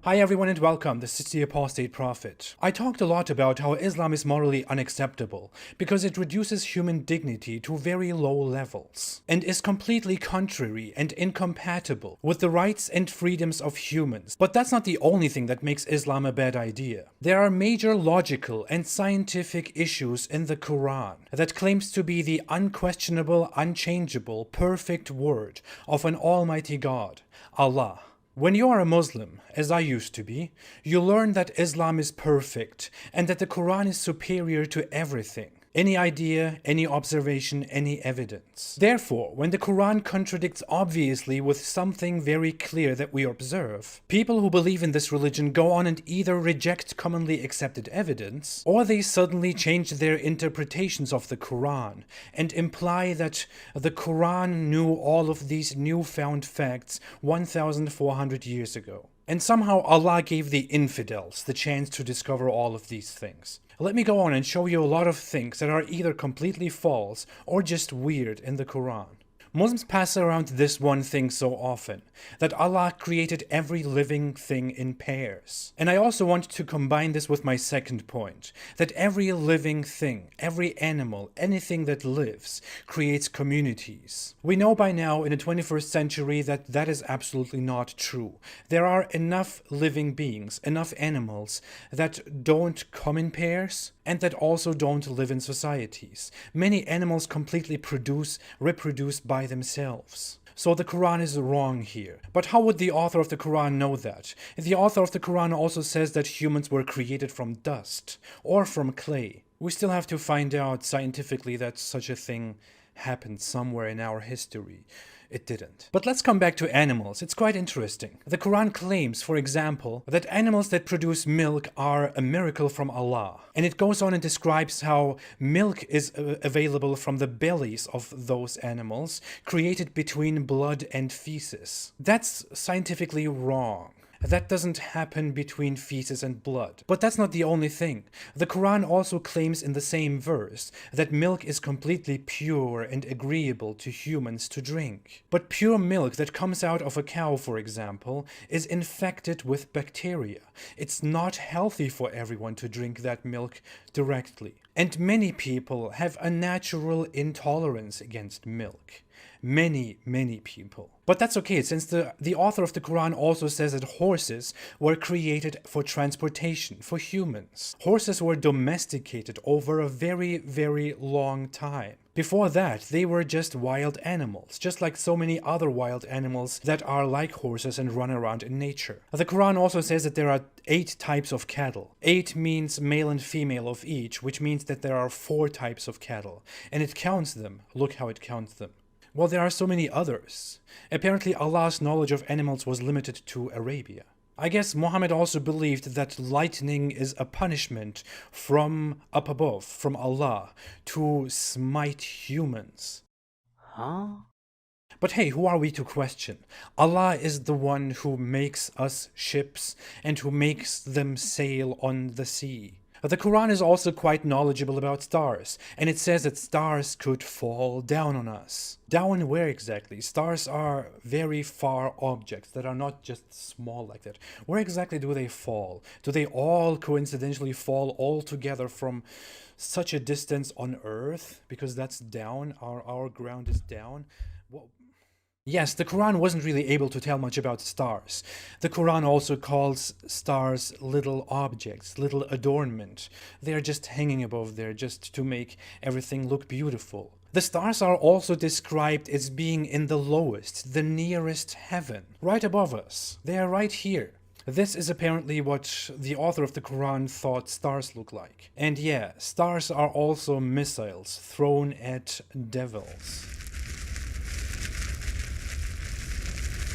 Hi everyone and welcome, this is the Apostate Prophet. I talked a lot about how Islam is morally unacceptable because it reduces human dignity to very low levels and is completely contrary and incompatible with the rights and freedoms of humans. But that's not the only thing that makes Islam a bad idea. There are major logical and scientific issues in the Quran that claims to be the unquestionable, unchangeable, perfect word of an almighty God, Allah. When you are a Muslim, as I used to be, you learn that Islam is perfect and that the Quran is superior to everything. Any idea, any observation, any evidence. Therefore, when the Quran contradicts obviously with something very clear that we observe, people who believe in this religion go on and either reject commonly accepted evidence, or they suddenly change their interpretations of the Quran and imply that the Quran knew all of these newfound facts 1,400 years ago. And somehow Allah gave the infidels the chance to discover all of these things. Let me go on and show you a lot of things that are either completely false or just weird in the Quran. Muslims pass around this one thing so often, that Allah created every living thing in pairs. And I also want to combine this with my second point, that every living thing, every animal, anything that lives, creates communities. We know by now in the 21st century that that is absolutely not true. There are enough living beings, enough animals that don't come in pairs, and that also don't live in societies. Many animals completely reproduce by themselves. So the Quran is wrong here. But how would the author of the Quran know that? The author of the Quran also says that humans were created from dust or from clay. We still have to find out scientifically that such a thing happened somewhere in our history. It didn't. But let's come back to animals. It's quite interesting. The Quran claims, for example, that animals that produce milk are a miracle from Allah. And it goes on and describes how milk is available from the bellies of those animals, created between blood and feces. That's scientifically wrong. That doesn't happen between feces and blood. But that's not the only thing. The Quran also claims in the same verse that milk is completely pure and agreeable to humans to drink. But pure milk that comes out of a cow, for example, is infected with bacteria. It's not healthy for everyone to drink that milk directly. And many people have a natural intolerance against milk. Many people. But that's okay, since the author of the Quran also says that horses were created for transportation, for humans. Horses were domesticated over a very long time. Before that, they were just wild animals, just like so many other wild animals that are like horses and run around in nature. The Quran also says that there are 8 types of cattle. 8 means male and female of each, which means that there are 4 types of cattle. And it counts them. Look how it counts them. Well, there are so many others. Apparently, Allah's knowledge of animals was limited to Arabia. I guess Muhammad also believed that lightning is a punishment from up above, from Allah, to smite humans. Huh? But hey, who are we to question? Allah is the one who makes us ships and who makes them sail on the sea. The Quran is also quite knowledgeable about stars, and it says that stars could fall down on us. Down where exactly? Stars are very far objects that are not just small like that. Where exactly do they fall? Do they all coincidentally fall all together from such a distance on Earth? Because that's down, our ground is down. Well, yes, the Quran wasn't really able to tell much about stars. The Quran also calls stars little objects, little adornment. They are just hanging above there just to make everything look beautiful. The stars are also described as being in the lowest, the nearest heaven, right above us. They are right here. This is apparently what the author of the Quran thought stars look like. And yeah, stars are also missiles thrown at devils.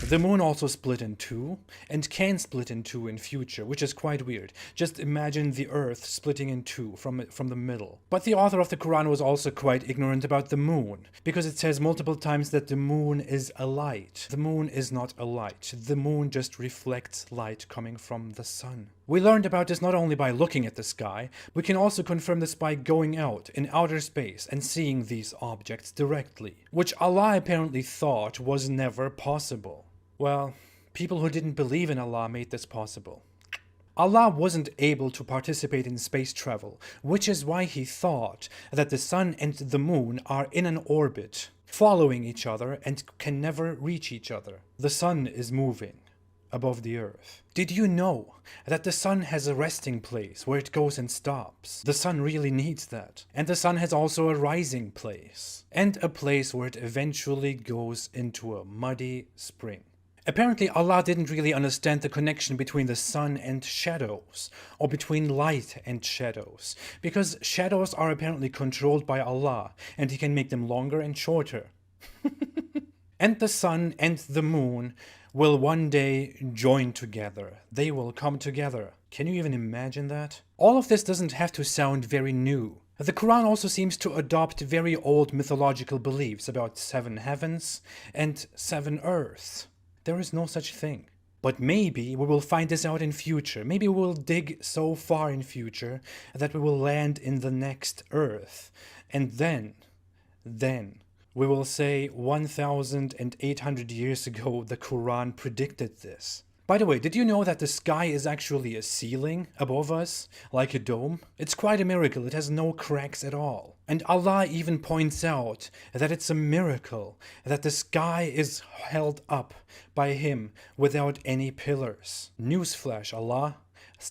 The moon also split in 2, and can split in 2 in future, which is quite weird. Just imagine the earth splitting in 2 from the middle. But the author of the Quran was also quite ignorant about the moon, because it says multiple times that the moon is a light. The moon is not a light. The moon just reflects light coming from the sun. We learned about this not only by looking at the sky, we can also confirm this by going out in outer space and seeing these objects directly, which Allah apparently thought was never possible. Well, People who didn't believe in Allah made this possible. Allah wasn't able to participate in space travel, which is why he thought that the sun and the moon are in an orbit, following each other and can never reach each other. The sun is moving above the earth. Did you know that the sun has a resting place where it goes and stops? The sun really needs that. And the sun has also a rising place, and a place where it eventually goes into a muddy spring. Apparently, Allah didn't really understand the connection between the sun and shadows, or between light and shadows, because shadows are apparently controlled by Allah, and He can make them longer and shorter. And the sun and the moon will one day join together. They will come together. Can you even imagine that? All of this doesn't have to sound very new. The Quran also seems to adopt very old mythological beliefs about 7 heavens and 7 earths. There is no such thing. But maybe we will find this out in future. Maybe we will dig so far in future that we will land in the next earth. And then we will say 1,800 years ago the Quran predicted this. By the way, did you know that the sky is actually a ceiling above us, like a dome? It's quite a miracle, it has no cracks at all. And Allah even points out that it's a miracle that the sky is held up by Him without any pillars. Newsflash, Allah,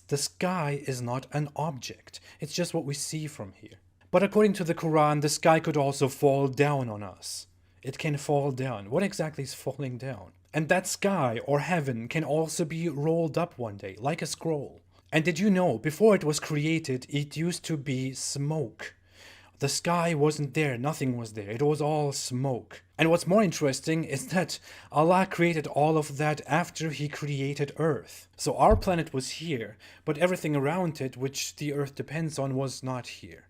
the sky is not an object, it's just what we see from here. But according to the Quran, the sky could also fall down on us. It can fall down. What exactly is falling down? And that sky or heaven can also be rolled up one day, like a scroll. And did you know, before it was created, it used to be smoke. The sky wasn't there, nothing was there, it was all smoke. And what's more interesting is that Allah created all of that after He created Earth. So our planet was here, but everything around it, which the Earth depends on, was not here.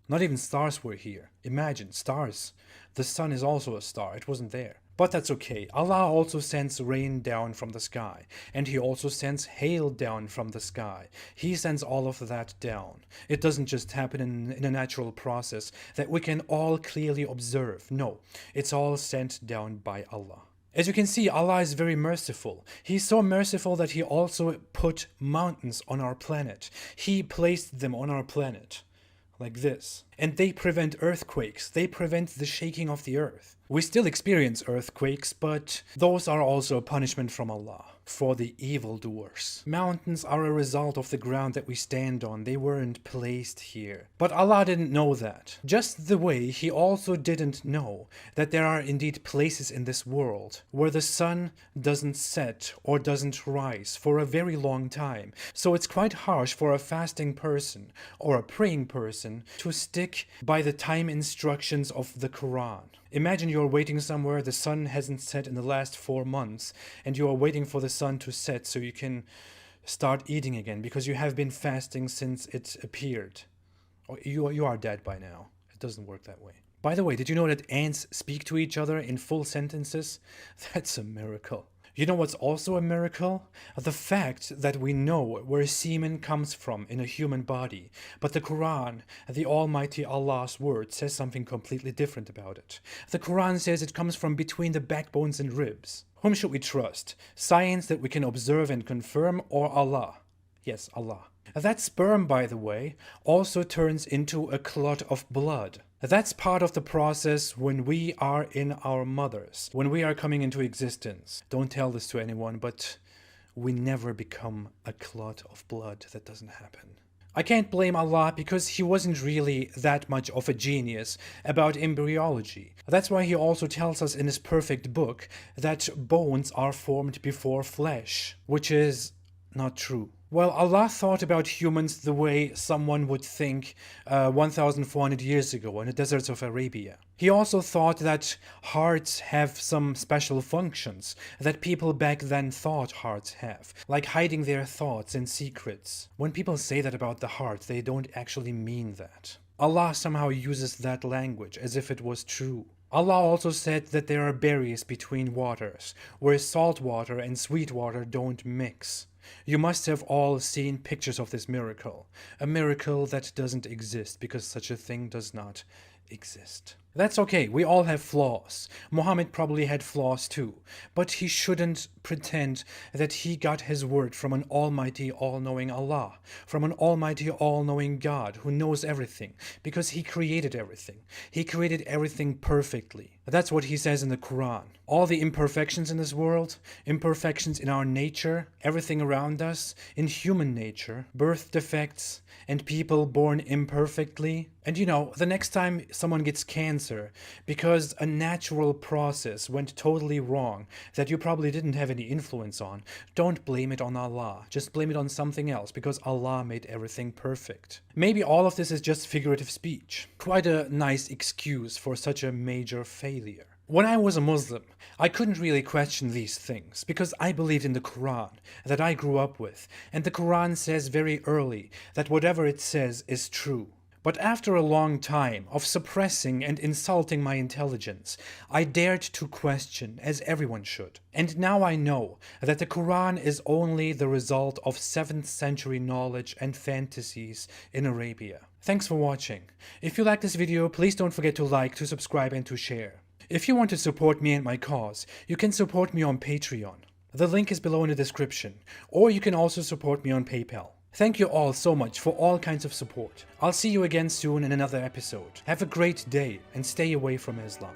Not even stars were here. Imagine, stars. The sun is also a star, it wasn't there. But that's okay. Allah also sends rain down from the sky, and He also sends hail down from the sky. He sends all of that down. It doesn't just happen in a natural process that we can all clearly observe. No, it's all sent down by Allah. As you can see, Allah is very merciful. He's so merciful that He also put mountains on our planet. He placed them on our planet. Like this. And they prevent earthquakes. They prevent the shaking of the earth. We still experience earthquakes, but those are also a punishment from Allah for the evildoers. Mountains are a result of the ground that we stand on. They weren't placed here. But Allah didn't know that. Just the way He also didn't know that there are indeed places in this world where the sun doesn't set or doesn't rise for a very long time. So it's quite harsh for a fasting person or a praying person to stick by the time instructions of the Quran. Imagine you're waiting somewhere, the sun hasn't set in the last 4 months, and you are waiting for the sun to set so you can start eating again because you have been fasting since it appeared. You are dead by now. It doesn't work that way. By the way, did you know that ants speak to each other in full sentences? That's a miracle. You know what's also a miracle? The fact that we know where semen comes from in a human body, but the Quran, the Almighty Allah's word, says something completely different about it. The Quran says it comes from between the backbones and ribs. Whom should we trust? Science that we can observe and confirm, or Allah? Yes, Allah. That sperm, by the way, also turns into a clot of blood. That's part of the process when we are in our mothers, when we are coming into existence. Don't tell this to anyone, but we never become a clot of blood. That doesn't happen. I can't blame Allah because He wasn't really that much of a genius about embryology. That's why He also tells us in His perfect book that bones are formed before flesh, which is not true. Well, Allah thought about humans the way someone would think 1,400 years ago in the deserts of Arabia. He also thought that hearts have some special functions that people back then thought hearts have, like hiding their thoughts and secrets. When people say that about the heart, they don't actually mean that. Allah somehow uses that language as if it was true. Allah also said that there are barriers between waters, where salt water and sweet water don't mix. You must have all seen pictures of this miracle. A miracle that doesn't exist because such a thing does not exist. That's okay, we all have flaws. Muhammad probably had flaws too, but he shouldn't pretend that he got his word from an almighty, all-knowing Allah, from an almighty, all-knowing God who knows everything, because he created everything. He created everything perfectly. That's what he says in the Quran. All the imperfections in this world, imperfections in our nature, everything around us, in human nature, birth defects, and people born imperfectly. And you know, the next time someone gets cancer because a natural process went totally wrong that you probably didn't have any influence on, don't blame it on Allah. Just blame it on something else, because Allah made everything perfect. Maybe all of this is just figurative speech. Quite a nice excuse for such a major failure. When I was a Muslim, I couldn't really question these things because I believed in the Quran that I grew up with, and the Quran says very early that whatever it says is true. But after a long time of suppressing and insulting my intelligence, I dared to question, as everyone should. And now I know that the Quran is only the result of 7th century knowledge and fantasies in Arabia. Thanks for watching. If you like this video, please don't forget to like, to subscribe, and to share. If you want to support me and my cause, you can support me on Patreon. The link is below in the description, or you can also support me on PayPal. Thank you all so much for all kinds of support. I'll see you again soon in another episode. Have a great day and stay away from Islam.